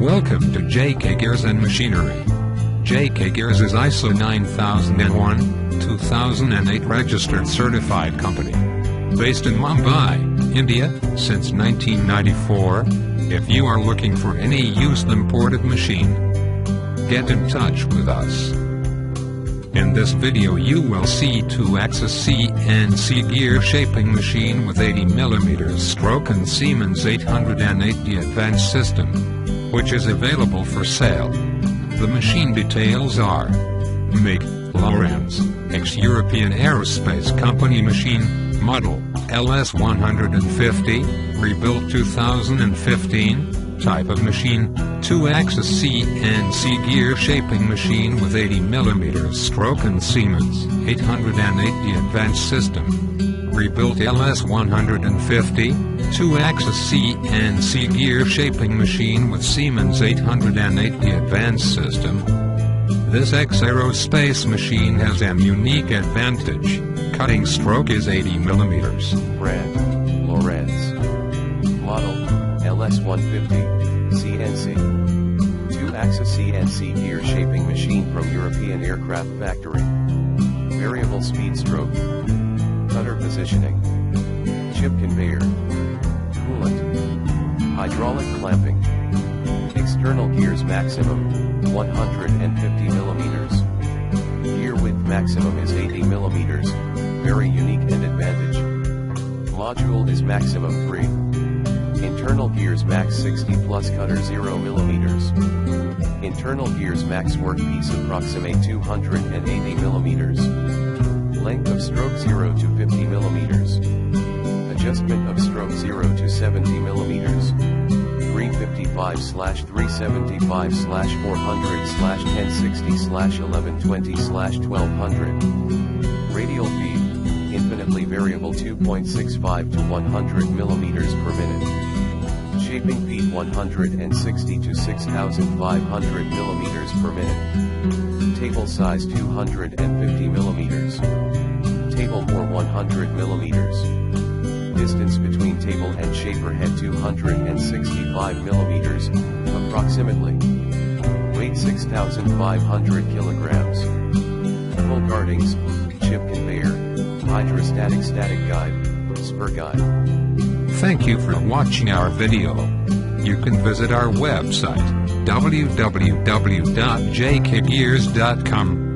Welcome to JK Gears and Machinery. JK Gears is ISO 9001, 2008 registered certified company. Based in Mumbai, India, since 1994. If you are looking for any used imported machine, get in touch with us. In this video you will see 2-axis CNC Gear Shaping Machine with 80mm stroke and Siemens 880 advanced system, which is available for sale. The machine details are: make, Lorenz, ex-European Aerospace company machine, model, LS 150, rebuilt 2015, type of machine, 2-axis CNC Gear Shaping Machine with 80mm stroke and Siemens 880 advanced system, rebuilt LS 150, 2-axis CNC Gear Shaping Machine with Siemens 880 advanced system. This ex-Aerospace machine has an unique advantage. Cutting stroke is 80mm. Brand, Lorenz. Model, LS150, CNC. 2-axis CNC Gear Shaping Machine from European Aircraft Factory. Variable speed stroke. Cutter positioning. Chip conveyor. Coolant. Hydraulic clamping. External gears maximum, 150mm. Gear width maximum is 80mm, very unique and advantage. Module is maximum 3. Internal gears max 60 plus cutter 0mm. Internal gears max workpiece approximate 280mm. Length of stroke 0 to 50mm. Adjustment of stroke 0 to 70mm. 355/375/400/1060/1120/1200. Radial feed, infinitely variable 2.65 to 100mm per minute. Shaping feed 160 to 6,500mm per minute. Table size 250mm. Table bore 100mm. Distance between table and shaper head 265mm, approximately. Weight 6,500 kilograms. Full guardings, chip conveyor, hydrostatic static guide, spur guide. Thank you for watching our video. You can visit our website, www.jkgears.com.